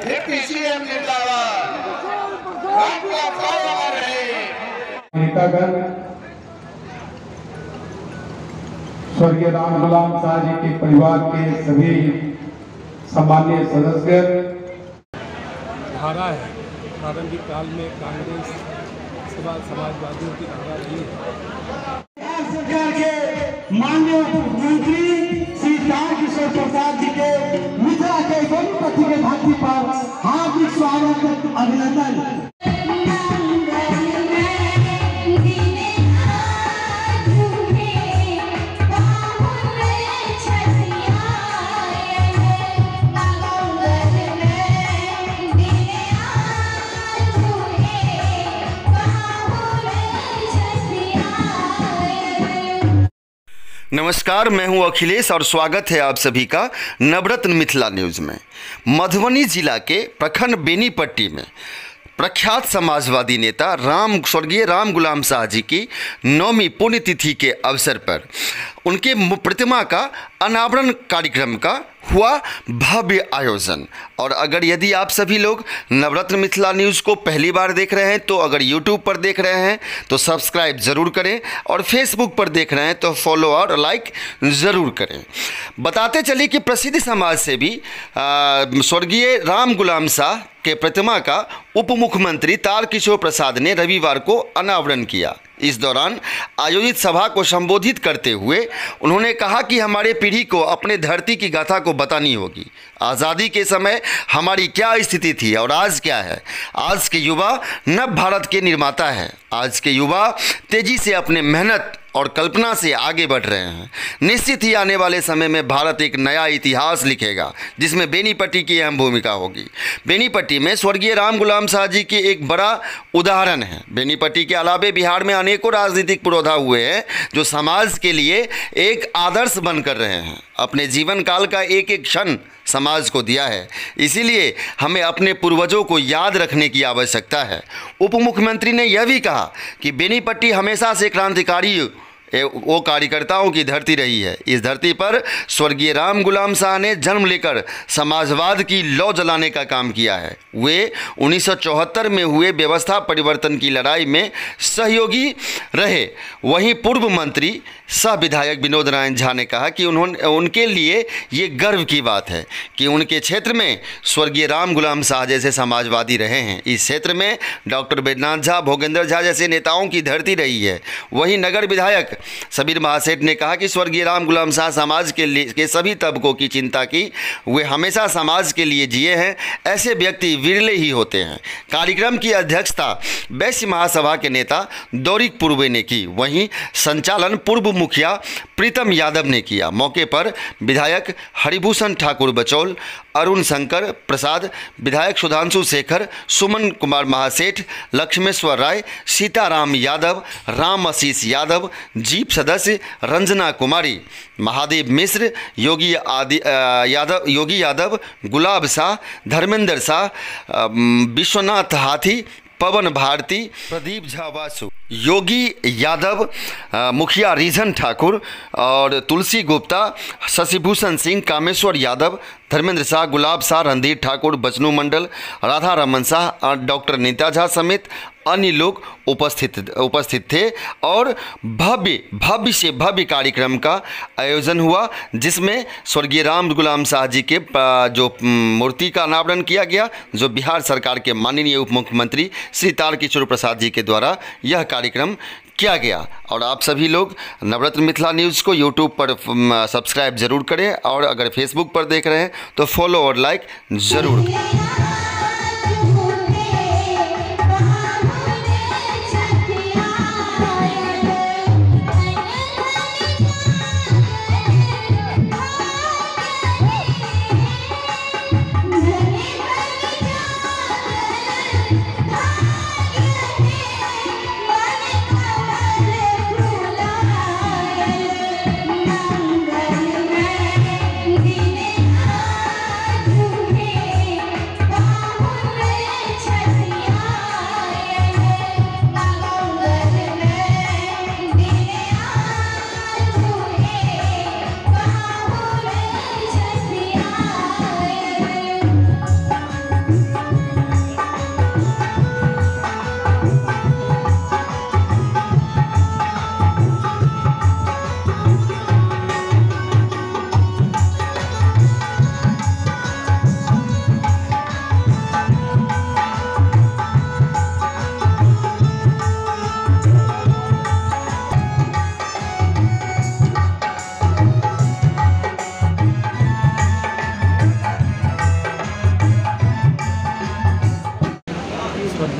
PCM जिंदाबाद। नेतागण, स्वर्गीय राम गुलाम शाह जी के परिवार के सभी सम्मानीय सदस्य। धारा है, प्रारंभिक काल में कांग्रेस समाजवादियों की धारा रही है। सरकार के माननीय मुख्यमंत्री श्री तारकिशोर प्रसाद जी के मिथिला के बेनीपट्टी के धरती पर हार्दिक स्वागत, अभिनंदन। नमस्कार, मैं हूं अखिलेश और स्वागत है आप सभी का नवरत्न मिथिला न्यूज़ में। मधुबनी जिला के प्रखंड बेनीपट्टी में प्रख्यात समाजवादी नेता स्वर्गीय राम गुलाम शाह जी की 9वीं पुण्यतिथि के अवसर पर उनके प्रतिमा का अनावरण कार्यक्रम का हुआ भव्य आयोजन। और अगर यदि आप सभी लोग नवरत्न मिथिला न्यूज़ को पहली बार देख रहे हैं तो अगर यूट्यूब पर देख रहे हैं तो सब्सक्राइब ज़रूर करें और फेसबुक पर देख रहे हैं तो फॉलो और लाइक ज़रूर करें। बताते चले कि प्रसिद्ध समाज सेवी स्वर्गीय राम गुलाम शाह के प्रतिमा का उप मुख्यमंत्री तारकिशोर प्रसाद ने रविवार को अनावरण किया। इस दौरान आयोजित सभा को संबोधित करते हुए उन्होंने कहा कि हमारे पीढ़ी को अपने धरती की गाथा को बतानी होगी। आज़ादी के समय हमारी क्या स्थिति थी और आज क्या है। आज के युवा नव भारत के निर्माता है। आज के युवा तेज़ी से अपने मेहनत और कल्पना से आगे बढ़ रहे हैं। निश्चित ही आने वाले समय में भारत एक नया इतिहास लिखेगा जिसमें बेनीपट्टी की अहम भूमिका होगी। बेनीपट्टी में स्वर्गीय राम गुलाम शाह जी की एक बड़ा उदाहरण है। बेनीपट्टी के अलावे बिहार में अनेकों राजनीतिक पुरोधा हुए हैं जो समाज के लिए एक आदर्श बनकर रहे हैं। अपने जीवन काल का एक एक क्षण समाज को दिया है, इसीलिए हमें अपने पूर्वजों को याद रखने की आवश्यकता है। उप मुख्यमंत्री ने यह भी कहा कि बेनीपट्टी हमेशा से क्रांतिकारी वो कार्यकर्ताओं की धरती रही है। इस धरती पर स्वर्गीय राम गुलाम शाह ने जन्म लेकर समाजवाद की लौ जलाने का काम किया है। वे 1974 में हुए व्यवस्था परिवर्तन की लड़ाई में सहयोगी रहे। वहीं पूर्व मंत्री सह विधायक विनोद नारायण झा ने कहा कि उनके लिए ये गर्व की बात है कि उनके क्षेत्र में स्वर्गीय राम गुलाम शाह जैसे समाजवादी रहे हैं। इस क्षेत्र में डॉक्टर बैद्यनाथ झा, भोगेंद्र झा जैसे नेताओं की धरती रही है। वहीं नगर विधायक सबीर महासेठ ने कहा कि स्वर्गीय राम गुलाम शाह समाज के सभी तबकों की चिंता की। वे हमेशा समाज के लिए जिए हैं। ऐसे व्यक्ति विरले ही होते हैं। कार्यक्रम की अध्यक्षता वैश्य महासभा के नेता दौरिक पूर्वे ने की। वहीं संचालन पूर्व मुखिया प्रीतम यादव ने किया। मौके पर विधायक हरिभूषण ठाकुर बचौल, अरुण शंकर प्रसाद, विधायक सुधांशु शेखर, सुमन कुमार महासेठ, लक्ष्मेश्वर राय, सीताराम यादव, राम आशीष यादव, जीप सदस्य रंजना कुमारी, महादेव मिश्र, योगी यादव, गुलाब शाह, धर्मेंद्र शाह, विश्वनाथ हाथी, पवन भारती, प्रदीप झा वासु, योगी यादव, मुखिया रिझन ठाकुर और तुलसी गुप्ता, शशिभूषण सिंह, कामेश्वर यादव, धर्मेंद्र शाह, गुलाब शाह, रणधीर ठाकुर, बचनू मंडल, राधा रमन शाह और डॉक्टर नीता झा समेत अन्य लोग उपस्थित थे। और भव्य से भव्य कार्यक्रम का आयोजन हुआ जिसमें स्वर्गीय राम गुलाम शाह जी के जो मूर्ति का अनावरण किया गया, जो बिहार सरकार के माननीय उप मुख्यमंत्री श्री तारकिशोर प्रसाद जी के द्वारा यह कार्यक्रम किया गया। और आप सभी लोग नवरत्न मिथिला न्यूज़ को यूट्यूब पर सब्सक्राइब ज़रूर करें और अगर फेसबुक पर देख रहे हैं तो फॉलो और लाइक ज़रूर करें।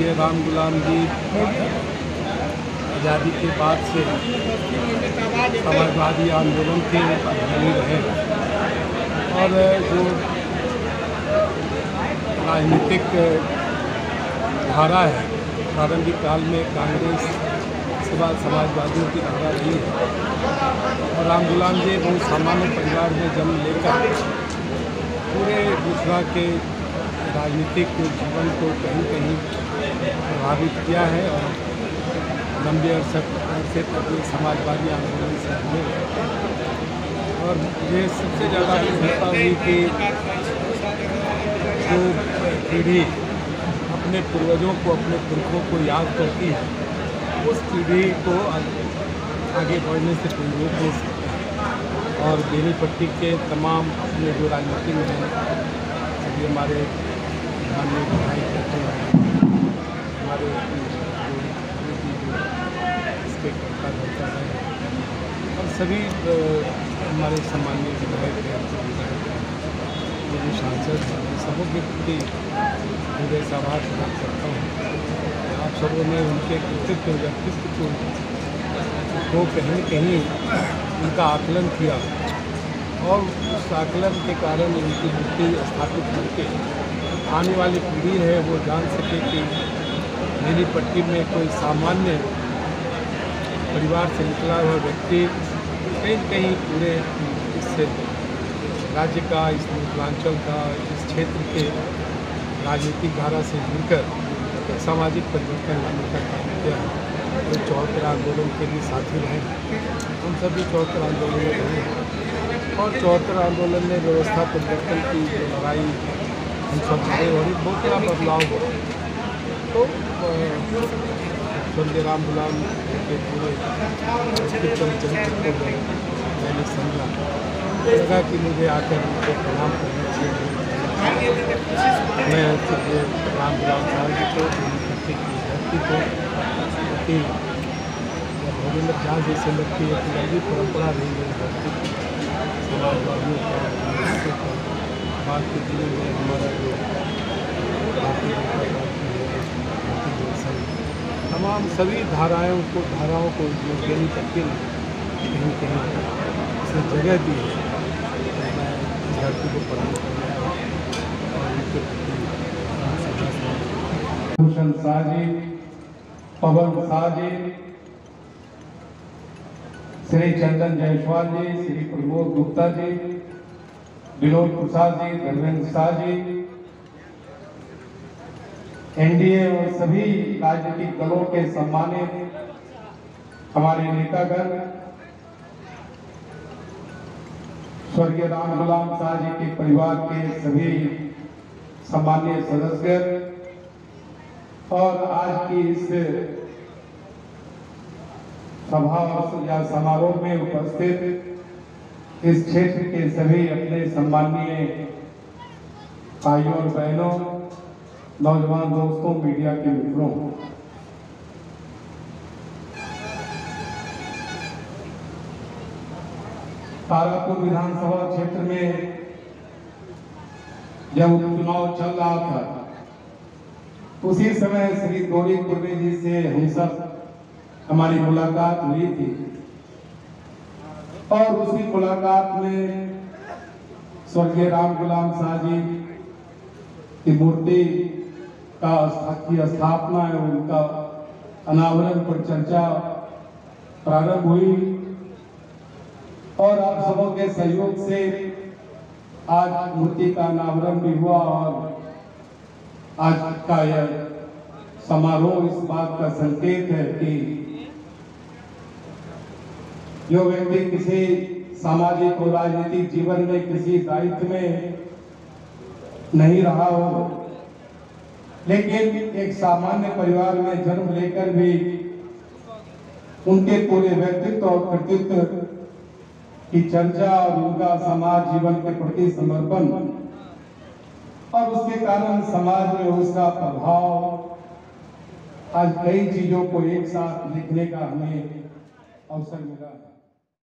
स्वर्गीय राम गुलाम जी आज़ादी के बाद से समाजवादी आंदोलन के अग्रणी रहे और जो राजनीतिक धारा है प्रारंभिक काल में कांग्रेस के बाद समाजवादियों की धारा रही है और राम गुलाम जी बहुत सामान्य परिवार में जन्म लेकर पूरे गुजरात के राजनीतिक जीवन को कहीं कहीं प्रभावित किया है और लंबे अरसे तक समाजवादी आंदोलन से जुड़े और मुझे सबसे ज़्यादा प्रसन्नता हुई कि जो पीढ़ी अपने पूर्वजों को अपने पुरखों को याद करती है उस पीढ़ी को आगे बढ़ने से कोई रोक नहीं सकता और बेनीपट्टी के तमाम अपने जो राजनीतिक हैं सभी हमारे माननीय विधायक रहते हैं हमारे इसके करता रहता है और सभी हमारे सम्माननीय विधायक हैं जो सांसद सबों के प्रति पूरे आभार प्रकट करता हूँ। आप सबों ने उनके कृतित्व व्यक्तित्व को कहीं न कहीं उनका आकलन किया और उस आकलन के कारण उनकी मूर्ति स्थापित करके आने वाली पीढ़ी है वो जान सके कि बेनीपट्टी में कोई सामान्य परिवार से निकला हुआ व्यक्ति कहीं कहीं पूरे इससे राज्य का इस मिथिलांचल का इस क्षेत्र के राजनीतिक धारा से जुड़कर एक सामाजिक परिवर्तन लाने का काम किया है। तो 74 आंदोलन के भी साथी रहे हम सभी 74 आंदोलन में रहे और 74 आंदोलन में व्यवस्था परिवर्तन की जो लड़ाई हम सब लड़े और बहुत बड़ा बदलाव हुआ। तो स्वर्गीय राम गुलाम के पूरे चरित्र को मैंने समझा लगा कि मुझे आकर उनको प्रणाम करना चाहिए। मैं स्वर्गीय राम गुलाम साहब जी को बेनीपट्टी की धरती को कि भोजन जहाँ जैसे लगती है कि लंबी परंपरा रही है धरती की समाजवादियों का बाद के दिनों में हमारा जो भारतीय जनता पार्टी है तमाम सभी धाराओं को जो बेनीपट्टी ने कहीं कहीं इसने जगह दी है तो मैं इस धरती को प्रणाम करना और उनके प्रति भूषण शाह जी, पवन शाह जी, श्री चंदन जायसवाल जी, श्री प्रमोद गुप्ता जी, विनोद प्रसाद जी, धर्मेंद्र शाह जी, एनडीए और सभी राजनीतिक दलों के सम्मानित हमारे नेतागण, स्वर्गीय राम गुलाम शाह जी के परिवार के सभी सम्मानीय सदस्य और आज की इस सभा या समारोह में उपस्थित इस क्षेत्र के सभी अपने सम्मानीय भाइयों और बहनों, नौजवान दोस्तों, मीडिया के मित्रों, तारापुर विधानसभा क्षेत्र में जब उपचुनाव चल रहा था उसी समय श्री गौरी कुर्वे जी से हम सब हमारी मुलाकात हुई थी और उसी मुलाकात में स्वर्गीय राम गुलाम शाह जी की मूर्ति की स्थापना एवं उनका अनावरण पर चर्चा प्रारंभ हुई और आप सबों के सहयोग से आज मूर्ति का अनावरण भी हुआ और आज का यह समारोह इस बात का संकेत है कि जो व्यक्ति किसी सामाजिक और राजनीतिक जीवन में किसी दायित्व में नहीं रहा हो लेकिन एक सामान्य परिवार में जन्म लेकर भी उनके पूरे व्यक्तित्व और कृतित्व की चर्चा और उनका समाज जीवन के प्रति समर्पण और उसके कारण समाज में उसका प्रभाव आज कई चीजों को एक साथ लिखने का हमें अवसर मिला।